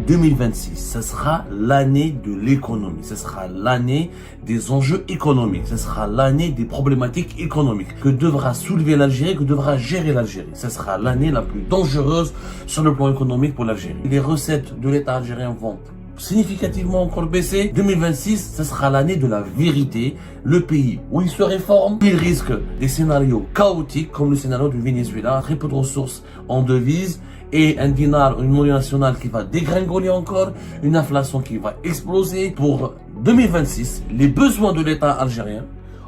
2026, ce sera l'année de l'économie, ce sera l'année des enjeux économiques, ce sera l'année des problématiques économiques que devra soulever l'Algérie, que devra gérer l'Algérie. Ce sera l'année la plus dangereuse sur le plan économique pour l'Algérie. Les recettes de l'État algérien vont significativement encore baissé. 2026, ce sera l'année de la vérité. Le pays où il se réforme, il risque des scénarios chaotiques comme le scénario du Venezuela, très peu de ressources en devises et un dinar, une monnaie nationale qui va dégringoler encore, une inflation qui va exploser. Pour 2026, les besoins de l'État algérien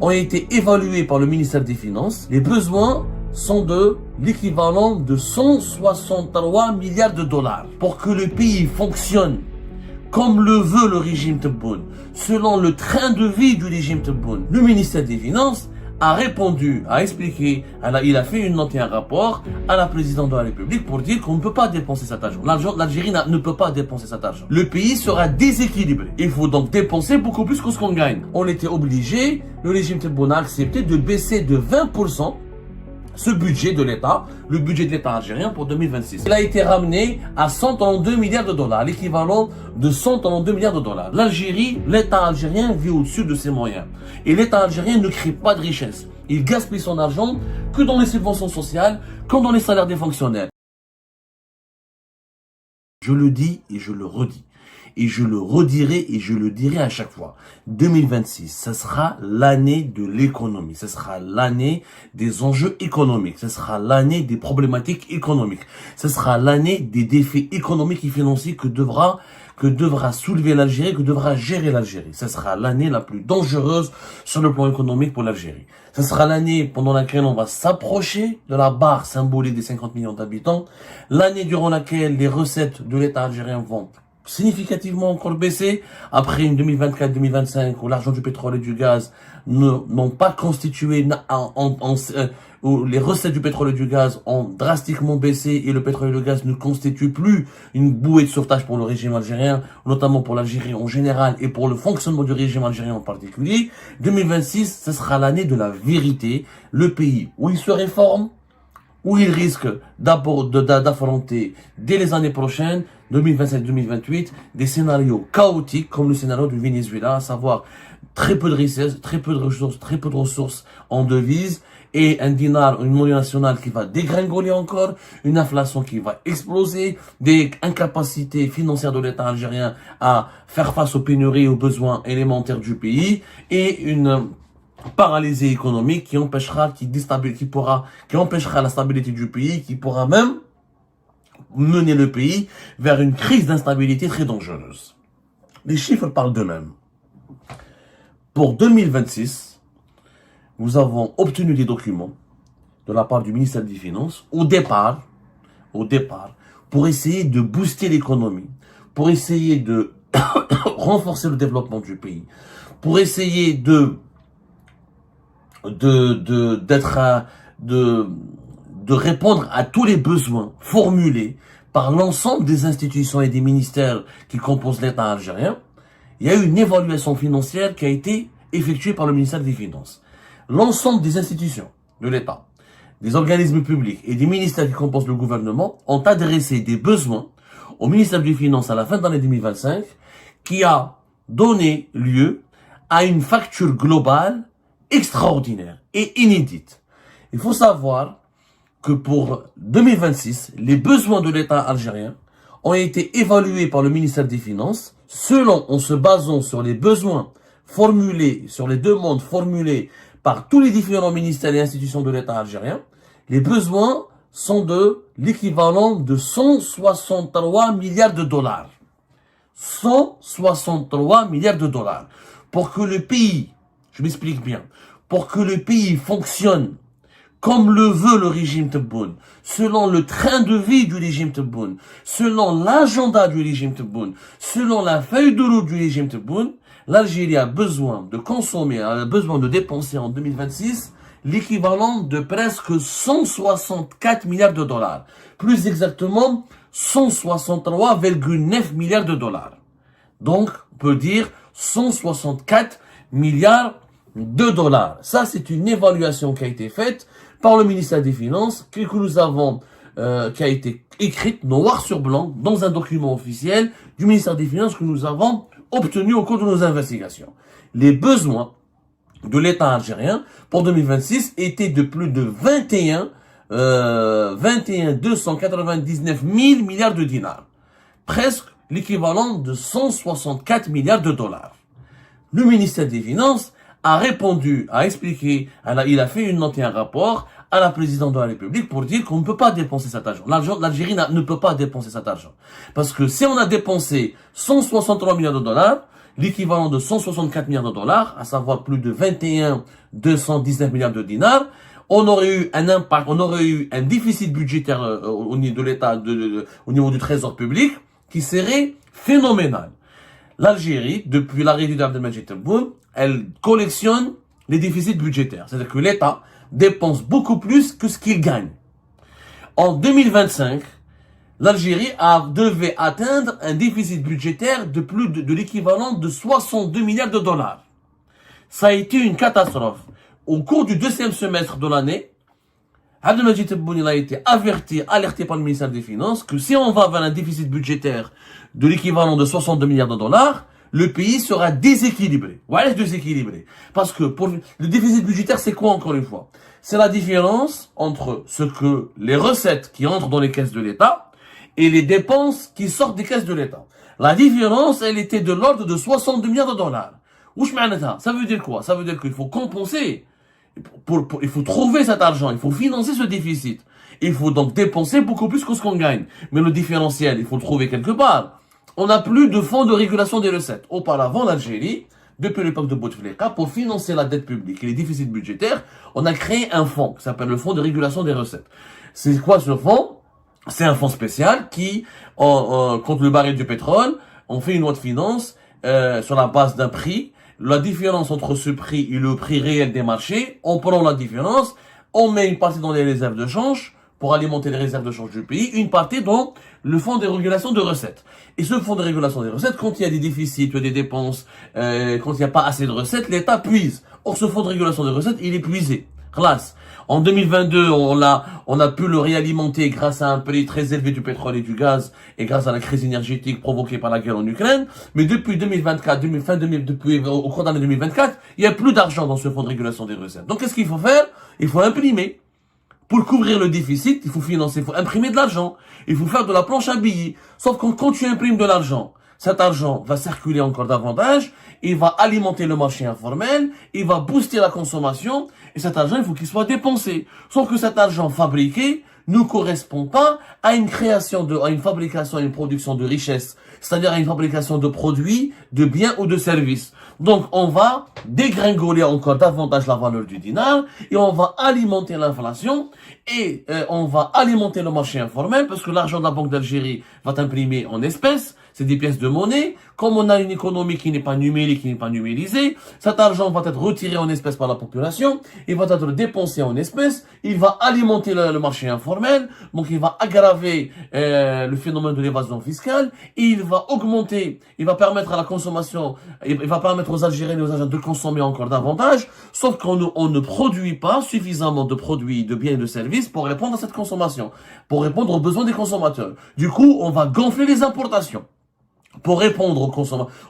ont été évalués par le ministère des Finances. Les besoins sont de l'équivalent de 163 milliards de dollars. Pour que le pays fonctionne comme le veut le régime Tebboune, selon le train de vie du régime Tebboune, le ministère des Finances a répondu, a expliqué, il a fait une note et un rapport à la présidente de la République pour dire qu'on ne peut pas dépenser cet argent. L'Algérie ne peut pas dépenser cet argent. Le pays sera déséquilibré. Il faut donc dépenser beaucoup plus que ce qu'on gagne. On était obligé, le régime Tebboune a accepté de baisser de 20% ce budget de l'État, le budget de l'État algérien pour 2026. Il a été ramené à 132 milliards de dollars, l'équivalent de 132 milliards de dollars. L'Algérie, l'État algérien vit au-dessus de ses moyens. Et l'État algérien ne crée pas de richesse. Il gaspille son argent que dans les subventions sociales, comme dans les salaires des fonctionnaires. Je le dis et je le redis. Et je le redirai et je le dirai à chaque fois. 2026, ce sera l'année de l'économie. Ce sera l'année des enjeux économiques. Ce sera l'année des problématiques économiques. Ce sera l'année des défis économiques et financiers que devra soulever l'Algérie, que devra gérer l'Algérie. Ce sera l'année la plus dangereuse sur le plan économique pour l'Algérie. Ce sera l'année pendant laquelle on va s'approcher de la barre symbolique des 50 millions d'habitants. L'année durant laquelle les recettes de l'État algérien vont significativement encore baissé après une 2024-2025 où l'argent du pétrole et du gaz n'ont pas constitué, où les recettes du pétrole et du gaz ont drastiquement baissé et le pétrole et le gaz ne constituent plus une bouée de sauvetage pour le régime algérien, notamment pour l'Algérie en général et pour le fonctionnement du régime algérien en particulier. 2026, ce sera l'année de la vérité, le pays où il se réforme, où il risque d'affronter dès les années prochaines, 2027-2028, des scénarios chaotiques comme le scénario du Venezuela, à savoir très peu de richesses, très peu de ressources en devises et un dinar, une monnaie nationale qui va dégringoler encore, une inflation qui va exploser, des incapacités financières de l'État algérien à faire face aux pénuries et aux besoins élémentaires du pays et une paralysée économique qui empêchera la stabilité du pays, qui pourra même mener le pays vers une crise d'instabilité très dangereuse. Les chiffres parlent d'eux-mêmes. Pour 2026, nous avons obtenu des documents de la part du ministère des Finances au départ, pour essayer de booster l'économie, pour essayer de renforcer le développement du pays, pour essayer de répondre à tous les besoins formulés par l'ensemble des institutions et des ministères qui composent l'État algérien. Il y a eu une évaluation financière qui a été effectuée par le ministère des Finances. L'ensemble des institutions de l'État, des organismes publics et des ministères qui composent le gouvernement ont adressé des besoins au ministère des Finances à la fin de l'année 2025 qui a donné lieu à une facture globale extraordinaire et inédite. Il faut savoir que pour 2026, les besoins de l'État algérien ont été évalués par le ministère des Finances en se basant sur les besoins formulés, sur les demandes formulées par tous les différents ministères et institutions de l'État algérien. Les besoins sont de l'équivalent de 163 milliards de dollars. 163 milliards de dollars. Pour que le pays, je m'explique bien, pour que le pays fonctionne comme le veut le régime Tebboune, selon le train de vie du régime Tebboune, selon l'agenda du régime Tebboune, selon la feuille de route du régime Tebboune, l'Algérie a besoin de consommer, a besoin de dépenser en 2026 l'équivalent de presque 164 milliards de dollars. Plus exactement, 163,9 milliards de dollars. Donc, on peut dire 164 milliards de dollars. Ça, c'est une évaluation qui a été faite par le ministère des Finances, que nous avons qui a été écrite noir sur blanc dans un document officiel du ministère des Finances que nous avons obtenu au cours de nos investigations. Les besoins de l'État algérien pour 2026 étaient de plus de 21 299 000 milliards de dinars. Presque l'équivalent de 164 milliards de dollars. Le ministère des Finances a répondu, a expliqué, il a fait une note et un rapport à la présidente de la République pour dire qu'on ne peut pas dépenser cet argent. L'Algérie ne peut pas dépenser cet argent. Parce que si on a dépensé 163 milliards de dollars, l'équivalent de 164 milliards de dollars, à savoir plus de 21 219 milliards de dinars, on aurait eu un impact, on aurait eu un déficit budgétaire au niveau de l'État, au niveau du trésor public, qui serait phénoménal. L'Algérie, depuis l'arrivée d'Abdelmadjid Tebboune, elle collectionne les déficits budgétaires. C'est-à-dire que l'État dépense beaucoup plus que ce qu'il gagne. En 2025, l'Algérie devait atteindre un déficit budgétaire de plus de l'équivalent de 62 milliards de dollars. Ça a été une catastrophe. Au cours du deuxième semestre de l'année, Abdelmadjid Tebboune a été alerté par le ministère des Finances que si on va vers un déficit budgétaire de l'équivalent de 62 milliards de dollars, le pays sera déséquilibré. Voilà, déséquilibré. Parce que pour le déficit budgétaire, c'est quoi encore une fois? C'est la différence entre ce que les recettes qui entrent dans les caisses de l'État et les dépenses qui sortent des caisses de l'État. La différence, elle était de l'ordre de 62 milliards de dollars. Ça veut dire quoi? Ça veut dire qu'il faut compenser. Il faut trouver cet argent, il faut financer ce déficit. Il faut donc dépenser beaucoup plus que ce qu'on gagne. Mais le différentiel, il faut le trouver quelque part. On n'a plus de fonds de régulation des recettes. Auparavant, l'Algérie, depuis l'époque de Bouteflika, pour financer la dette publique et les déficits budgétaires, on a créé un fonds qui s'appelle le fonds de régulation des recettes. C'est quoi ce fonds? C'est un fonds spécial qui, contre le baril du pétrole, on fait une loi de finances sur la base d'un prix. La différence entre ce prix et le prix réel des marchés, on prend la différence, on met une partie dans les réserves de change pour alimenter les réserves de change du pays, une partie dans le fonds de régulation de recettes. Et ce fonds de régulation des recettes, quand il y a des déficits, des dépenses, quand il n'y a pas assez de recettes, l'État puise. Or, ce fonds de régulation des recettes, il est puisé. Classe. En 2022, on a pu le réalimenter grâce à un prix très élevé du pétrole et du gaz et grâce à la crise énergétique provoquée par la guerre en Ukraine. Mais depuis 2024, au cours de l'année 2024, il n'y a plus d'argent dans ce fonds de régulation des recettes. Donc, qu'est-ce qu'il faut faire? Il faut imprimer. Pour couvrir le déficit, il faut financer, il faut imprimer de l'argent. Il faut faire de la planche à billets. Sauf que quand tu imprimes de l'argent, cet argent va circuler encore davantage, il va alimenter le marché informel, il va booster la consommation, et cet argent, il faut qu'il soit dépensé. Sauf que cet argent fabriqué ne correspond pas à une fabrication, à une production de richesse, c'est-à-dire à une fabrication de produits, de biens ou de services. Donc, on va dégringoler encore davantage la valeur du dinar, et on va alimenter l'inflation, et on va alimenter le marché informel, parce que l'argent de la Banque d'Algérie va t'imprimer en espèces, c'est des pièces de monnaie. Comme on a une économie qui n'est pas numérique, qui n'est pas numérisée, cet argent va être retiré en espèces par la population, il va être dépensé en espèces, il va alimenter le marché informel, donc il va aggraver le phénomène de l'évasion fiscale, et il va augmenter, il va permettre à la consommation, il va permettre aux Algériens et aux Algériens de consommer encore davantage, sauf qu'on ne produit pas suffisamment de produits, de biens et de services pour répondre à cette consommation, pour répondre aux besoins des consommateurs. Du coup, on va gonfler les importations. Pour répondre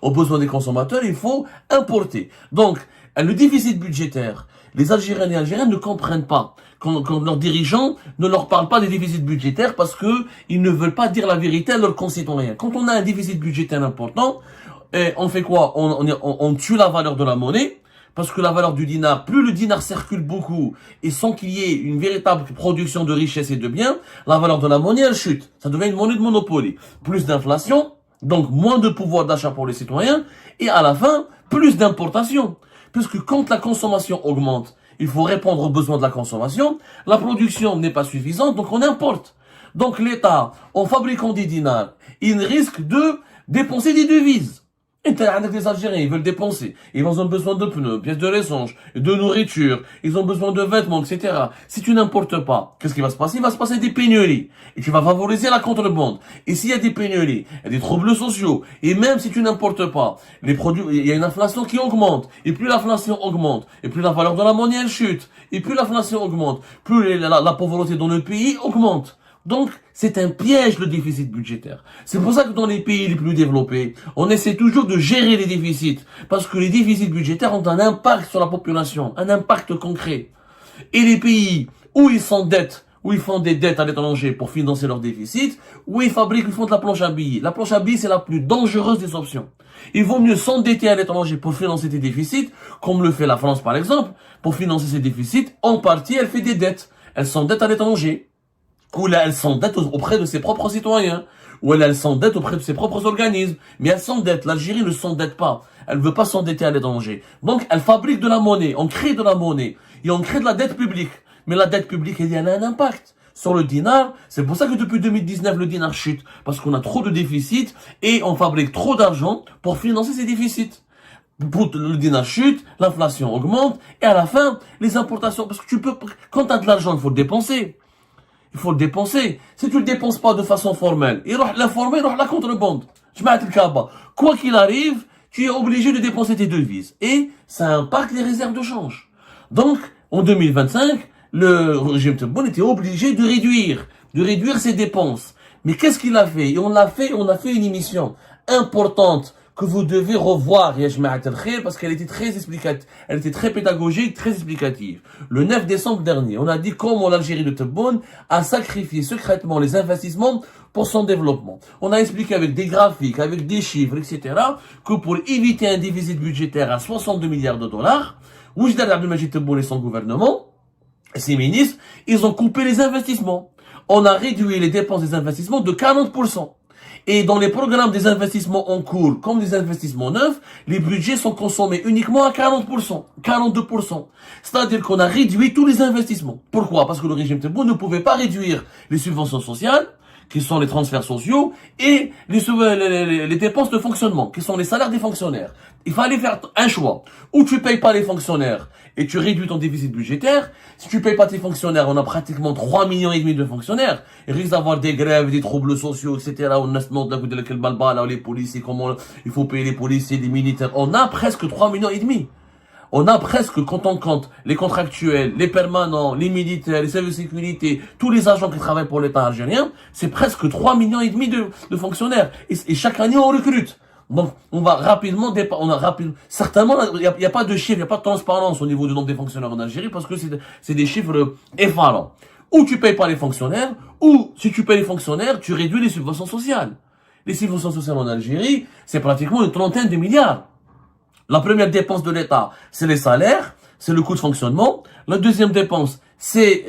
aux besoins des consommateurs, il faut importer. Donc, le déficit budgétaire, les Algériens et Algériens ne comprennent pas. Quand leurs dirigeants ne leur parlent pas des déficits budgétaires parce que ils ne veulent pas dire la vérité à leurs concitoyens. Quand on a un déficit budgétaire important, on fait quoi? On tue la valeur de la monnaie. Parce que la valeur du dinar, plus le dinar circule beaucoup et sans qu'il y ait une véritable production de richesse et de biens, la valeur de la monnaie, elle chute. Ça devient une monnaie de monopole. Plus d'inflation, donc moins de pouvoir d'achat pour les citoyens, et à la fin, plus d'importation. Puisque quand la consommation augmente, il faut répondre aux besoins de la consommation, la production n'est pas suffisante, donc on importe. Donc l'État, en fabriquant des dinars, il risque de dépenser des devises. Et avec les Algériens, ils veulent dépenser. Ils ont besoin de pneus, pièces de rechange, de nourriture, ils ont besoin de vêtements, etc. Si tu n'importes pas, qu'est-ce qui va se passer? Il va se passer des pénuries. Et tu vas favoriser la contrebande. Et s'il y a des pénuries, il y a des troubles sociaux, et même si tu n'importes pas, les produits, il y a une inflation qui augmente. Et plus l'inflation augmente, et plus la valeur de la monnaie elle chute. Et plus l'inflation augmente, plus la pauvreté dans le pays augmente. Donc, c'est un piège, le déficit budgétaire. C'est pour ça que dans les pays les plus développés, on essaie toujours de gérer les déficits. Parce que les déficits budgétaires ont un impact sur la population, un impact concret. Et les pays où ils s'endettent, où ils font des dettes à l'étranger pour financer leurs déficits, où ils font de la planche à billets. La planche à billets, c'est la plus dangereuse des options. Il vaut mieux s'endetter à l'étranger pour financer tes déficits, comme le fait la France par exemple. Pour financer ses déficits, en partie, elle fait des dettes. Elle s'endette à l'étranger. Ou là, elle s'endette auprès de ses propres citoyens. Ou elle s'endette auprès de ses propres organismes. Mais elle s'endette. L'Algérie ne s'endette pas. Elle ne veut pas s'endetter à l'étranger. Donc, elle fabrique de la monnaie. On crée de la monnaie. Et on crée de la dette publique. Mais la dette publique, elle a un impact sur le dinar. C'est pour ça que depuis 2019, le dinar chute. Parce qu'on a trop de déficits et on fabrique trop d'argent pour financer ces déficits. Le dinar chute, l'inflation augmente et à la fin, les importations. Parce que quand tu as de l'argent, il faut le dépenser. Il faut le dépenser. Si tu le dépenses pas de façon formelle, il aura l'informel, il aura la contrebande. Je mets le cabas. Quoi qu'il arrive, tu es obligé de dépenser tes devises. Et ça impacte les réserves de change. Donc, en 2025, le régime Tebboune était obligé de réduire ses dépenses. Mais qu'est-ce qu'il a fait? Et on a fait une émission importante que vous devez revoir, parce qu'elle était très explicative, elle était très pédagogique, très explicative. Le 9 décembre dernier, on a dit comment l'Algérie de Tebboune a sacrifié secrètement les investissements pour son développement. On a expliqué avec des graphiques, avec des chiffres, etc., que pour éviter un déficit budgétaire à 62 milliards de dollars, Oujda Abdelmajid Tebboune et son gouvernement, et ses ministres, ils ont coupé les investissements. On a réduit les dépenses des investissements de 40%. Et dans les programmes des investissements en cours, comme des investissements neufs, les budgets sont consommés uniquement à 40%, 42%. C'est-à-dire qu'on a réduit tous les investissements. Pourquoi? Parce que le régime Tebboune ne pouvait pas réduire les subventions sociales, qui sont les transferts sociaux, et les dépenses de fonctionnement, qui sont les salaires des fonctionnaires. Il fallait faire un choix. Ou tu payes pas les fonctionnaires et tu réduis ton déficit budgétaire. Si tu payes pas tes fonctionnaires, on a pratiquement 3,5 millions de fonctionnaires. Il risque d'avoir des grèves, des troubles sociaux, etc. Les policiers, comment il faut payer les policiers, les militaires. On a presque 3,5 millions. On a presque, quand on compte les contractuels, les permanents, les militaires, les services de sécurité, tous les agents qui travaillent pour l'État algérien, c'est presque 3,5 millions de fonctionnaires. Et chaque année, on recrute. Donc, on va rapidement, certainement, il n'y a pas de chiffre, il n'y a pas de transparence au niveau du nombre des fonctionnaires en Algérie parce que c'est des chiffres effarants. Ou tu payes pas les fonctionnaires, ou si tu payes les fonctionnaires, tu réduis les subventions sociales. Les subventions sociales en Algérie, c'est pratiquement une trentaine de milliards. La première dépense de l'État, c'est les salaires, c'est le coût de fonctionnement. La deuxième dépense, c'est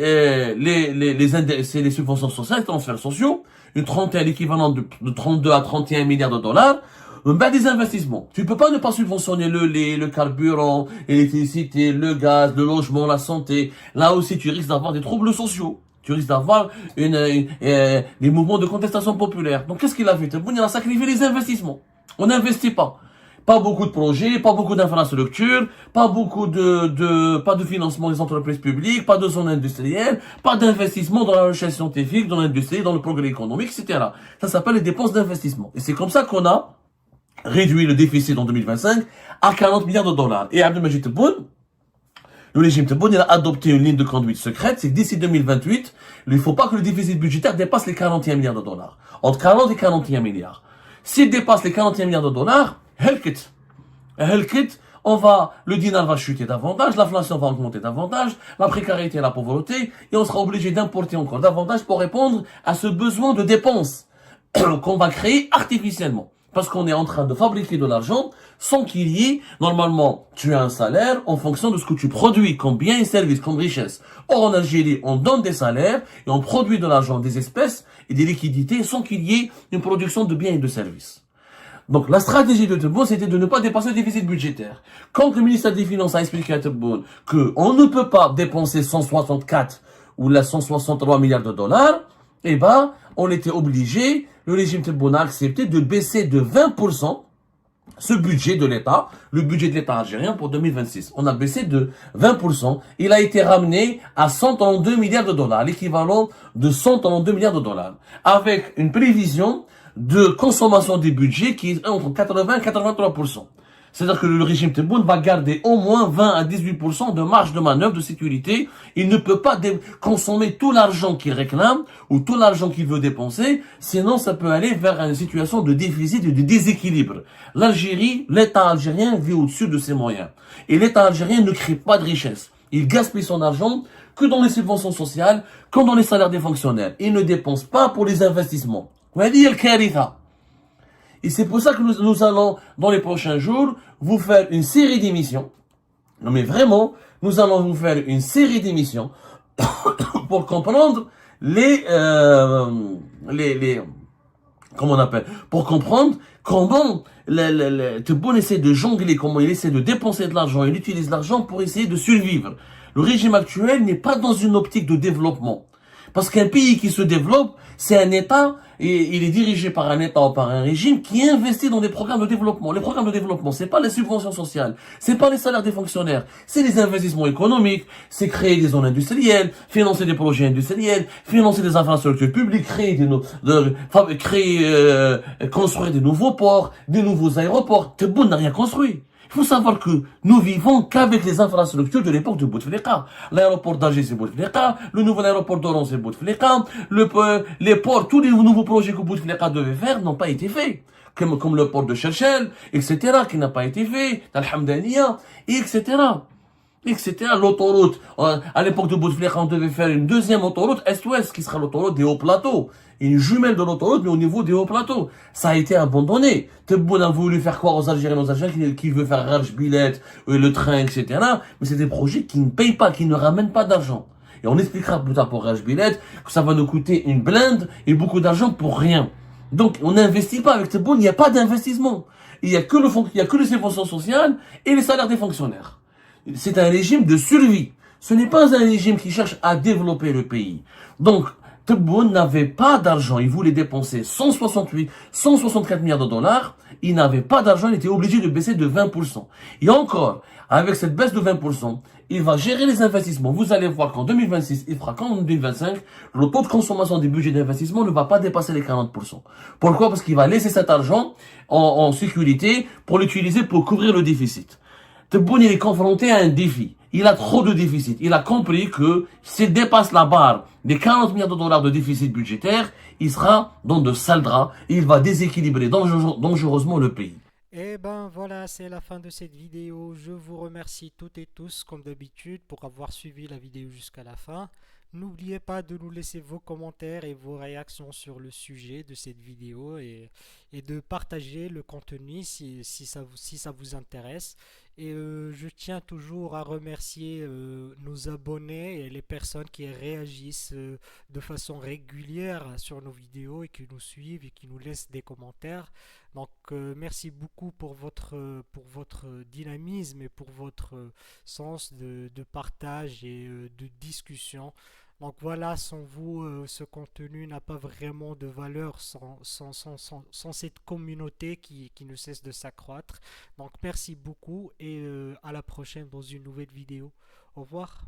les subventions sociales, les transferts sociaux. Une trentaine, l'équivalent de 32 à 31 milliards de dollars. Des investissements. Tu peux pas ne pas subventionner le lait, le carburant, l'électricité, le gaz, le logement, la santé. Là aussi, tu risques d'avoir des troubles sociaux. Tu risques d'avoir des mouvements de contestation populaire. Donc, qu'est-ce qu'il a fait? Il a sacrifié les investissements. On n'investit pas. Pas beaucoup de projets, pas beaucoup d'infrastructures, pas de financement des entreprises publiques, pas de zones industrielles, pas d'investissement dans la recherche scientifique, dans l'industrie, dans le progrès économique, etc. Ça s'appelle les dépenses d'investissement. Et c'est comme ça qu'on a réduit le déficit en 2025 à 40 milliards de dollars. Et Abdelmajid Tebboune, le régime Tebboune, il a adopté une ligne de conduite secrète, c'est que d'ici 2028, il ne faut pas que le déficit budgétaire dépasse les 41 milliards de dollars. Entre 40 et 41 milliards. S'il dépasse les 41 milliards de dollars, le dinar va chuter davantage, l'inflation va augmenter davantage, la précarité et la pauvreté, et on sera obligé d'importer encore davantage pour répondre à ce besoin de dépenses qu'on va créer artificiellement. Parce qu'on est en train de fabriquer de l'argent sans qu'il y ait, normalement, tu as un salaire en fonction de ce que tu produis comme biens et services, comme richesse. Or, en Algérie, on donne des salaires et on produit de l'argent, des espèces et des liquidités sans qu'il y ait une production de biens et de services. Donc, la stratégie de Tebboune, c'était de ne pas dépasser le déficit budgétaire. Quand le ministère des Finances a expliqué à Tebboune qu'on ne peut pas dépenser 164 ou 163 milliards de dollars, eh ben, on était obligé, le régime Tebboune a accepté de baisser de 20% ce budget de l'État, le budget de l'État algérien pour 2026. On a baissé de 20%. Il a été ramené à 132 milliards de dollars, l'équivalent de 132 milliards de dollars, avec une prévision de consommation des budgets qui est entre 80 et 83%. C'est-à-dire que le régime Tebboune va garder au moins 20 à 18% de marge de manœuvre, de sécurité. Il ne peut pas consommer tout l'argent qu'il réclame ou tout l'argent qu'il veut dépenser, sinon ça peut aller vers une situation de déficit et de déséquilibre. L'Algérie, l'État algérien vit au-dessus de ses moyens. Et l'État algérien ne crée pas de richesse. Il gaspille son argent que dans les subventions sociales, comme dans les salaires des fonctionnaires. Il ne dépense pas pour les investissements. Vous voyez, il y a le Karitha. Et c'est pour ça que nous allons, dans les prochains jours, vous faire une série d'émissions. Non mais vraiment, nous allons vous faire une série d'émissions pour comprendre comment on appelle, pour comprendre comment Tebboune essaie de jongler, comment il essaie de dépenser de l'argent, il utilise l'argent pour essayer de survivre. Le régime actuel n'est pas dans une optique de développement. Parce qu'un pays qui se développe, c'est un État, et il est dirigé par un État ou par un régime qui investit dans des programmes de développement. Les programmes de développement, c'est pas les subventions sociales, c'est pas les salaires des fonctionnaires, c'est les investissements économiques, c'est créer des zones industrielles, financer des projets industriels, financer des infrastructures publiques, construire des nouveaux ports, des nouveaux aéroports. Tebboune n'a rien construit. Il faut savoir que nous vivons qu'avec les infrastructures de l'époque de Bouteflika. L'aéroport d'Alger, c'est Bouteflika. Le nouvel aéroport d'Oran, c'est Bouteflika. Les ports, tous les nouveaux projets que Bouteflika devait faire n'ont pas été faits. Comme le port de Cherchel, etc., qui n'a pas été fait. Al-Hamdaniya, etc. L'autoroute, à l'époque de Bouteflika, on devait faire une deuxième autoroute Est-Ouest, qui sera l'autoroute des hauts plateaux. Une jumelle de l'autoroute, mais au niveau des hauts plateaux. Ça a été abandonné. Tebboune a voulu faire croire aux Algériens, qu'il veut faire Rajbilet, le train, etc. Mais c'est des projets qui ne payent pas, qui ne ramènent pas d'argent. Et on expliquera plus tard pour Rajbilet que ça va nous coûter une blinde et beaucoup d'argent pour rien. Donc, on n'investit pas avec Tebboune, il n'y a pas d'investissement. Il n'y a que les subventions sociales et les salaires des fonctionnaires. C'est un régime de survie. Ce n'est pas un régime qui cherche à développer le pays. Donc, Tebboune n'avait pas d'argent. Il voulait dépenser 164 milliards de dollars. Il n'avait pas d'argent. Il était obligé de baisser de 20%. Et encore, avec cette baisse de 20%, il va gérer les investissements. Vous allez voir qu'en 2026, il fera comme en 2025, le taux de consommation du budget d'investissement ne va pas dépasser les 40%. Pourquoi? Parce qu'il va laisser cet argent en sécurité pour l'utiliser pour couvrir le déficit. Tebboune, il est confronté à un défi. Il a trop de déficit. Il a compris que s'il dépasse la barre des 40 milliards de dollars de déficit budgétaire, il sera dans de sales draps et il va déséquilibrer dangereusement le pays. Et ben voilà, c'est la fin de cette vidéo. Je vous remercie toutes et tous, comme d'habitude, pour avoir suivi la vidéo jusqu'à la fin. N'oubliez pas de nous laisser vos commentaires et vos réactions sur le sujet de cette vidéo et de partager le contenu si ça vous intéresse. Et je tiens toujours à remercier nos abonnés et les personnes qui réagissent de façon régulière sur nos vidéos et qui nous suivent et qui nous laissent des commentaires. Donc merci beaucoup pour votre dynamisme et pour votre sens de partage et de discussion. Donc voilà, sans vous, ce contenu n'a pas vraiment de valeur sans cette communauté qui ne cesse de s'accroître. Donc merci beaucoup et à la prochaine dans une nouvelle vidéo. Au revoir.